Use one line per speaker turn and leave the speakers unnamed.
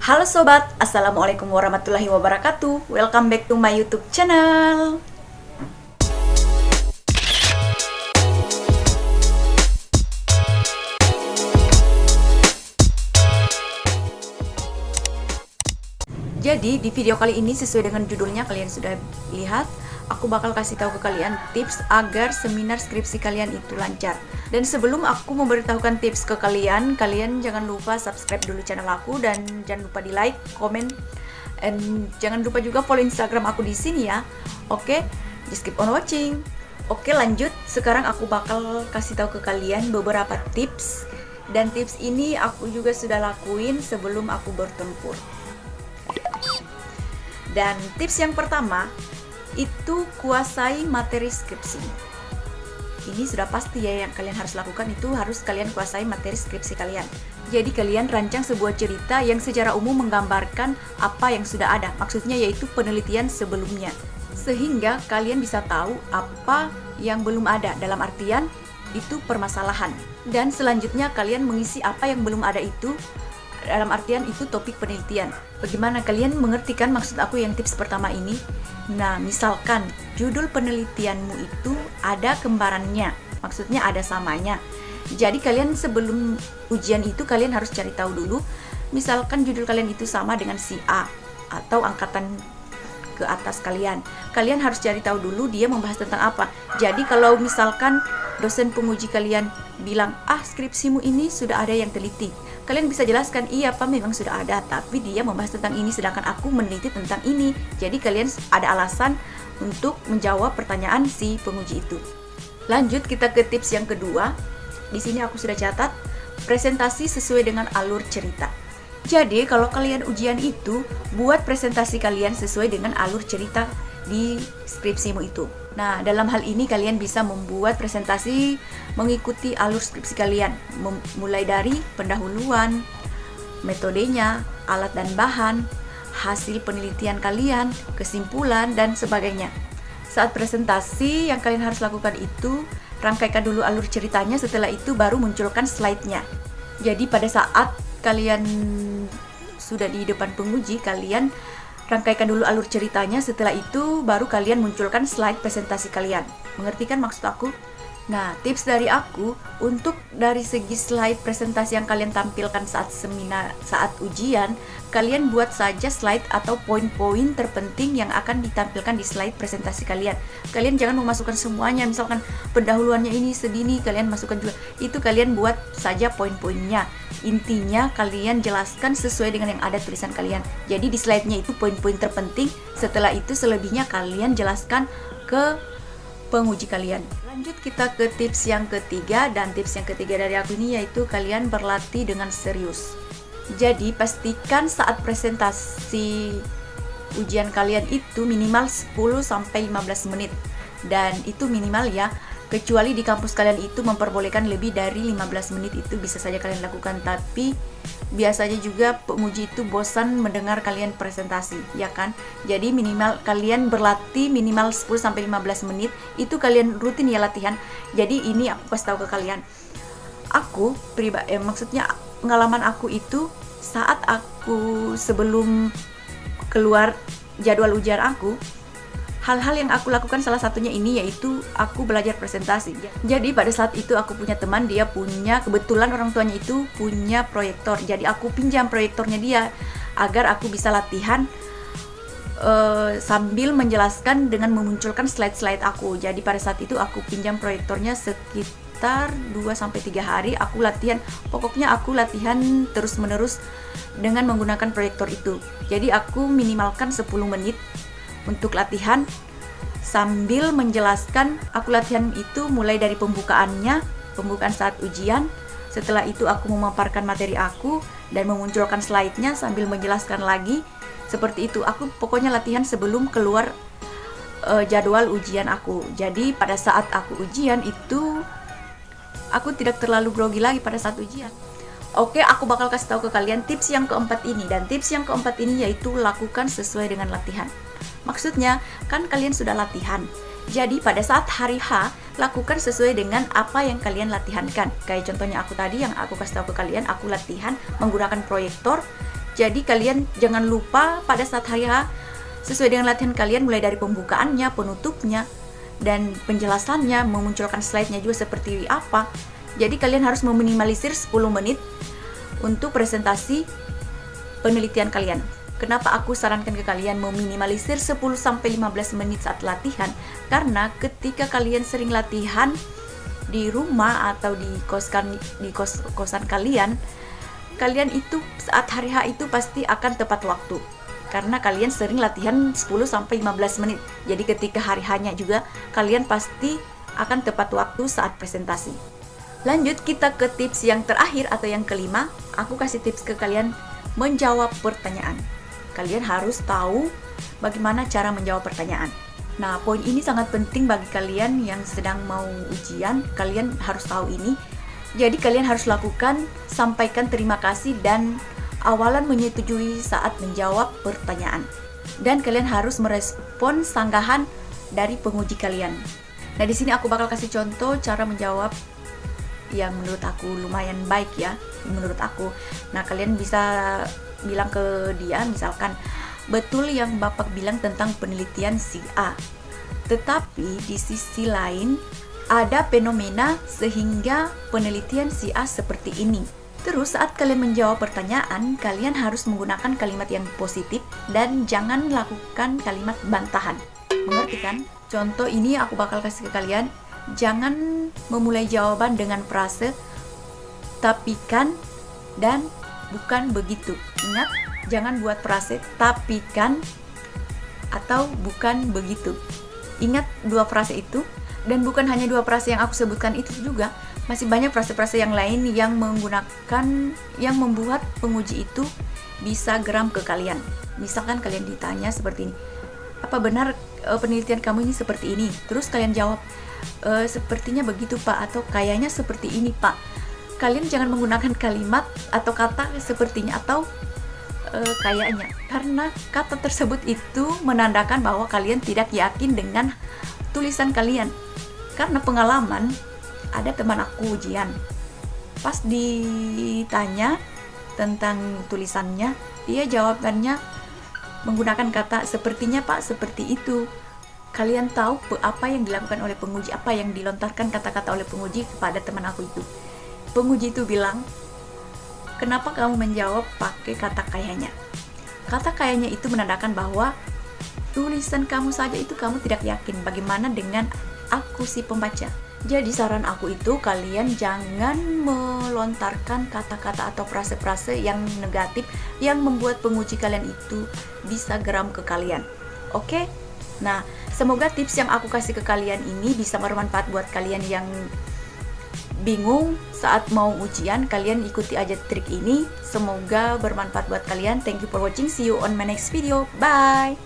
Halo sobat, assalamualaikum warahmatullahi wabarakatuh. Welcome back to my YouTube channel. Jadi di video kali ini sesuai dengan judulnya kalian sudah lihat, aku bakal kasih tahu ke kalian tips agar seminar skripsi kalian itu lancar. Dan sebelum aku memberitahukan tips ke kalian, jangan lupa subscribe dulu channel aku dan jangan lupa di like, komen, and jangan lupa juga follow Instagram aku di sini ya. Oke, just keep on watching. Oke, lanjut. Sekarang aku bakal kasih tahu ke kalian beberapa tips, dan tips ini aku juga sudah lakuin sebelum aku bertempur. Dan tips yang pertama itu kuasai materi skripsi. Ini sudah pasti ya, yang kalian harus lakukan itu harus kalian kuasai materi skripsi kalian. Jadi kalian rancang sebuah cerita yang secara umum menggambarkan apa yang sudah ada, maksudnya yaitu penelitian sebelumnya, sehingga kalian bisa tahu apa yang belum ada, dalam artian itu permasalahan. Dan selanjutnya kalian mengisi apa yang belum ada itu, dalam artian itu topik penelitian. Bagaimana kalian mengerti kan maksud aku yang tips pertama ini? Nah, misalkan judul penelitianmu itu ada kembarannya, maksudnya ada samanya. Jadi kalian sebelum ujian itu kalian harus cari tahu dulu, misalkan judul kalian itu sama dengan si A atau angkatan ke atas kalian. Kalian harus cari tahu dulu dia membahas tentang apa. Jadi kalau misalkan dosen penguji kalian bilang, skripsimu ini sudah ada yang teliti, kalian bisa jelaskan, iya Pak, memang sudah ada, tapi dia membahas tentang ini, sedangkan aku meneliti tentang ini. Jadi kalian ada alasan untuk menjawab pertanyaan si penguji itu. Lanjut kita ke tips yang kedua. Di sini aku sudah catat, presentasi sesuai dengan alur cerita. Jadi kalau kalian ujian itu, buat presentasi kalian sesuai dengan alur cerita di skripsimu itu. Nah, dalam hal ini kalian bisa membuat presentasi mengikuti alur skripsi kalian, mulai dari pendahuluan, metodenya, alat dan bahan, hasil penelitian kalian, kesimpulan, dan sebagainya. Saat presentasi yang kalian harus lakukan itu, rangkaikan dulu alur ceritanya, setelah itu baru munculkan slide-nya. Jadi pada saat kalian sudah di depan penguji, kalian rangkaikan dulu alur ceritanya, setelah itu baru kalian munculkan slide presentasi kalian. Mengerti kan maksud aku? Nah, tips dari aku untuk dari segi slide presentasi yang kalian tampilkan saat seminar, saat ujian, kalian buat saja slide atau poin-poin terpenting yang akan ditampilkan di slide presentasi kalian. Kalian jangan memasukkan semuanya, misalkan pendahuluannya ini segini, kalian masukkan juga. Itu kalian buat saja poin-poinnya. Intinya kalian jelaskan sesuai dengan yang ada tulisan kalian. Jadi di slide-nya itu poin-poin terpenting, setelah itu selebihnya kalian jelaskan ke penguji kalian. Lanjut kita ke tips yang ketiga, dan tips yang ketiga dari aku ini yaitu kalian berlatih dengan serius. Jadi pastikan saat presentasi ujian kalian itu minimal 10-15 menit, dan itu minimal ya, kecuali di kampus kalian itu memperbolehkan lebih dari 15 menit, itu bisa saja kalian lakukan. Tapi biasanya juga penguji itu bosan mendengar kalian presentasi, ya kan? Jadi minimal kalian berlatih minimal 10-15 menit, itu kalian rutin ya latihan. Jadi ini aku kasih tahu ke kalian. Aku pribadi, maksudnya pengalaman aku itu saat aku sebelum keluar jadwal ujian aku, hal-hal yang aku lakukan salah satunya ini yaitu aku belajar presentasi. Jadi pada saat itu aku punya teman, dia punya, kebetulan orang tuanya itu punya proyektor. Jadi aku pinjam proyektornya dia agar aku bisa latihan sambil menjelaskan dengan memunculkan slide-slide aku. Jadi pada saat itu aku pinjam proyektornya sekitar 2-3 hari aku latihan. Pokoknya aku latihan terus-menerus dengan menggunakan proyektor itu. Jadi aku minimalkan 10 menit untuk latihan sambil menjelaskan. Aku latihan itu mulai dari pembukaan saat ujian. Setelah itu aku memaparkan materi aku dan memunculkan slide-nya sambil menjelaskan lagi. Seperti itu, aku pokoknya latihan sebelum keluar jadwal ujian aku. Jadi pada saat aku ujian itu aku tidak terlalu grogi lagi pada saat ujian. Oke, aku bakal kasih tahu ke kalian tips yang keempat ini, dan tips yang keempat ini yaitu lakukan sesuai dengan latihan. Maksudnya, kan kalian sudah latihan. Jadi pada saat hari H, lakukan sesuai dengan apa yang kalian latihankan. Kayak contohnya aku tadi yang aku kasih tahu ke kalian, aku latihan menggunakan proyektor. Jadi kalian jangan lupa pada saat hari H sesuai dengan latihan kalian, mulai dari pembukaannya, penutupnya, dan penjelasannya, memunculkan slide-nya juga seperti apa. Jadi kalian harus meminimalisir 10 menit untuk presentasi penelitian kalian. Kenapa aku sarankan ke kalian meminimalisir 10-15 menit saat latihan? Karena ketika kalian sering latihan di rumah atau di kosan kalian itu saat hari H itu pasti akan tepat waktu. Karena kalian sering latihan 10-15 menit. Jadi ketika hari H-nya juga kalian pasti akan tepat waktu saat presentasi. Lanjut kita ke tips yang terakhir atau yang kelima. Aku kasih tips ke kalian menjawab pertanyaan. Kalian harus tahu bagaimana cara menjawab pertanyaan. Nah, poin ini sangat penting bagi kalian yang sedang mau ujian. Kalian harus tahu ini. Jadi kalian harus lakukan, sampaikan terima kasih dan awalan menyetujui saat menjawab pertanyaan. Dan kalian harus merespon sanggahan dari penguji kalian. Nah, di sini aku bakal kasih contoh cara menjawab yang menurut aku lumayan baik ya, menurut aku. Nah, kalian bisa bilang ke dia misalkan, betul yang Bapak bilang tentang penelitian si A. Tetapi di sisi lain ada fenomena sehingga penelitian si A seperti ini. Terus saat kalian menjawab pertanyaan, kalian harus menggunakan kalimat yang positif dan jangan lakukan kalimat bantahan. Mengerti kan? Contoh ini aku bakal kasih ke kalian. Jangan memulai jawaban dengan frase tapi kan dan bukan begitu. Ingat, jangan buat frase tapi kan atau bukan begitu. Ingat dua frase itu, dan bukan hanya dua frase yang aku sebutkan itu juga. Masih banyak frase-frase yang lain yang membuat penguji itu bisa geram ke kalian. Misalkan kalian ditanya seperti ini, apa benar penelitian kamu ini seperti ini? Terus kalian jawab, sepertinya begitu Pak, atau kayaknya seperti ini Pak. Kalian jangan menggunakan kalimat atau kata sepertinya atau kayaknya, karena kata tersebut itu menandakan bahwa kalian tidak yakin dengan tulisan kalian. Karena pengalaman, ada teman aku ujian, pas ditanya tentang tulisannya, dia jawabannya menggunakan kata sepertinya Pak, seperti itu. Kalian tahu apa yang dilakukan oleh penguji, apa yang dilontarkan kata-kata oleh penguji kepada teman aku itu. Penguji itu bilang, kenapa kamu menjawab pakai kata kayaknya? Kata kayaknya itu menandakan bahwa tulisan kamu saja itu kamu tidak yakin. Bagaimana dengan aku si pembaca? Jadi saran aku itu kalian jangan melontarkan kata-kata atau frase-frase yang negatif yang membuat penguji kalian itu bisa geram ke kalian. Oke? Nah, semoga tips yang aku kasih ke kalian ini bisa bermanfaat buat kalian yang bingung saat mau ujian. Kalian ikuti aja trik ini. Semoga bermanfaat buat kalian. Thank you for watching. See you on my next video. Bye!